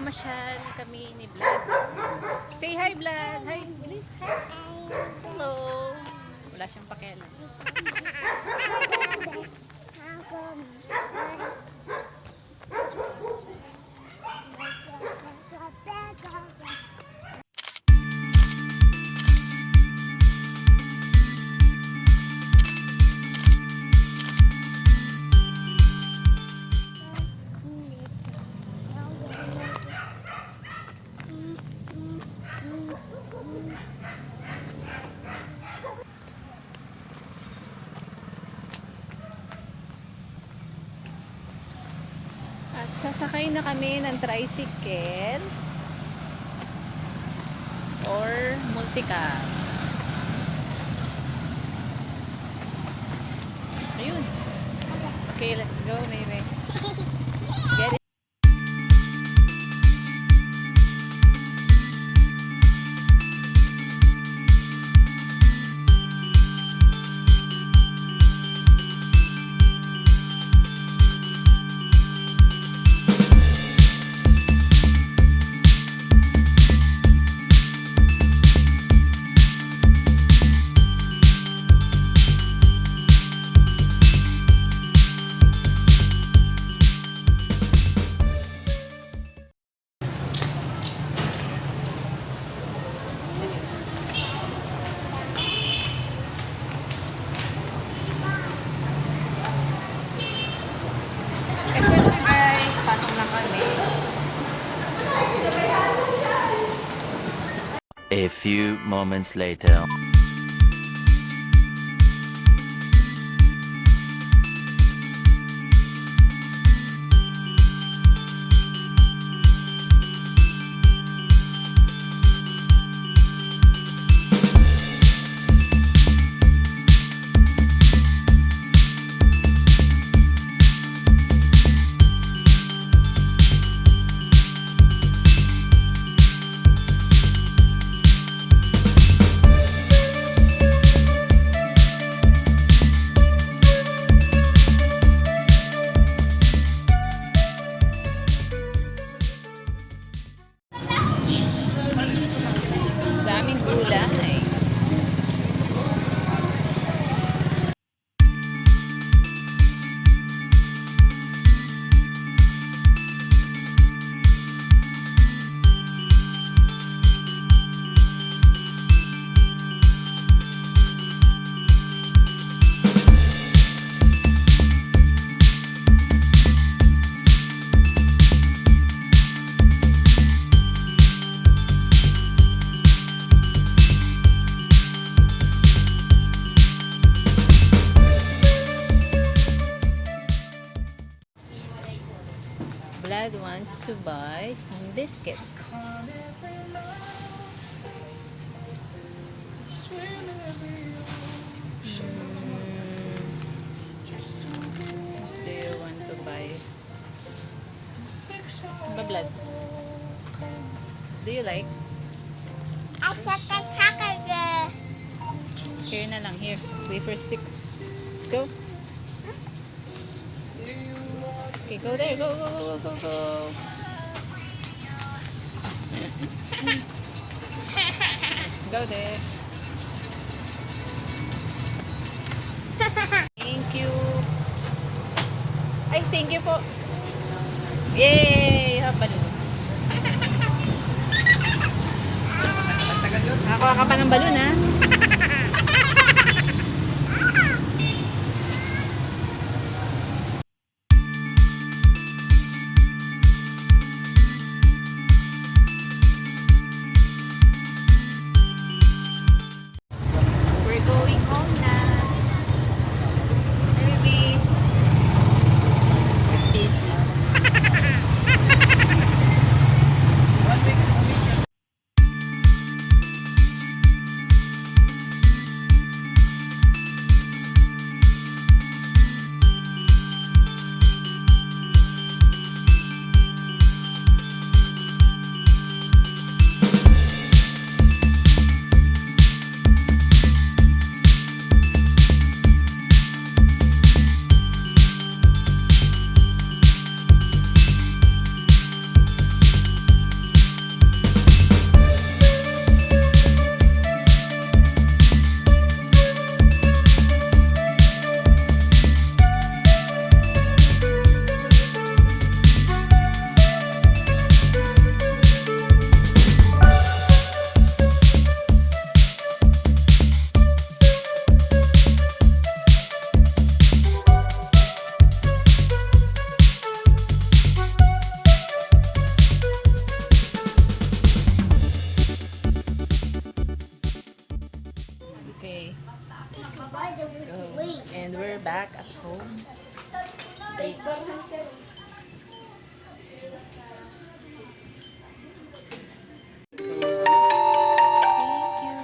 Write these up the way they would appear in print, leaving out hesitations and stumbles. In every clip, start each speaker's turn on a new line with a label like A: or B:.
A: Mamamasyal kami ni Vlad. Say hi, Vlad. Hi, please. Hi. Hello. Wala siyang pakialam. At sasakay na kami ng tricycle or multicab. Ayun. Okay, let's go, baby. Get it. Kasi guys, pasok lang kami.
B: A few moments later.
A: Daming gulay. Vlad wants to buy some biscuits. What do you want to buy? Ba, Vlad? Do you like? Here na lang, here. Wafer sticks. Let's go. Okay, go there. Go, go, go, go, go. Go there. Thank you. Ay, thank you po. Yay! You have balloon. Nakakuha ka pa ng balloon, ha? We're going home na. Maybe it's busy. home. Wait. Thank you.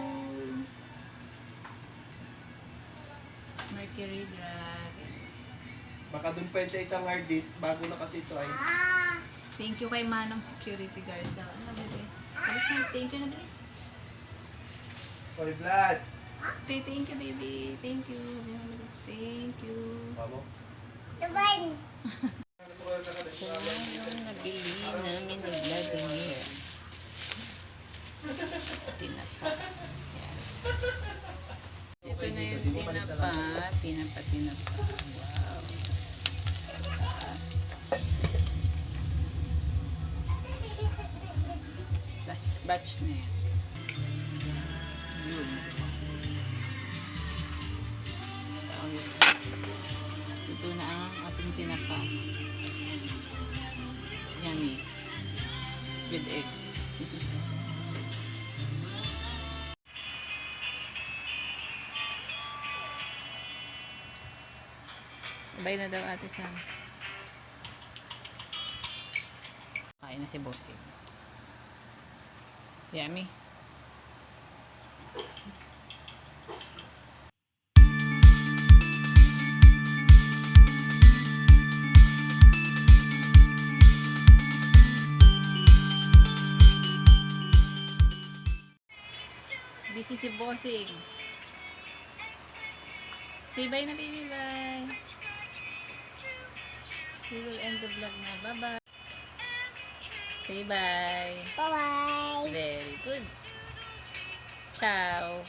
A: Mercury Dragon.
C: Baka dun pa yun sa isang hard disk, bago na kasi ito ay.
A: Thank you kay Manong security guard daw. Ano bebe? Bilis na, thank you na bilis.
C: Hoy, Vlad!
A: Say thank you, baby. Thank you. Thank you.
C: Pamo?
A: Ito yung nabili namin ni Vladimir. Tinapa. Yan. Ito na yung tinapa. Tinapa. Wow. Last batch na yan. Yun. Ito na ang ating tinapa. Yummy. With egg. Sabay na daw ate Sam. Kain na si Bossy. Yummy. Busy si Bossing. Say bye na baby, bye. We will end the vlog na. Bye-bye. Say bye.
D: Bye-bye.
A: Very good. Ciao.